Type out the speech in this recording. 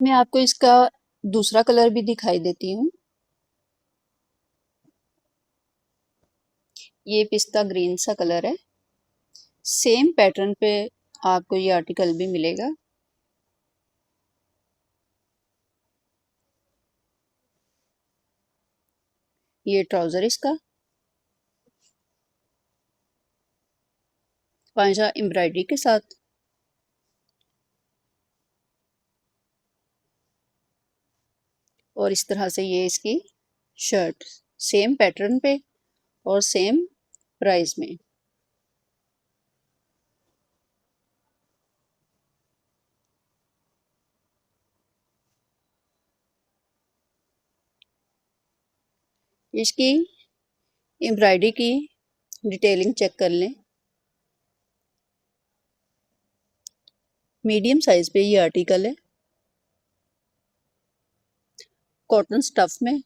मैं आपको इसका दूसरा कलर भी दिखाई देती हूँ। ये पिस्ता ग्रीन सा कलर है। सेम पैटर्न पे आपको ये आर्टिकल भी मिलेगा। ये ट्राउजर इसका, पांचा एम्ब्रॉयडरी के साथ। और इस तरह से ये इसकी शर्ट, सेम पैटर्न पे और सेम प्राइस में। इसकी एम्ब्रॉयडरी की डिटेलिंग चेक कर लें। मीडियम साइज पे ये आर्टिकल है, कॉटन स्टफ में।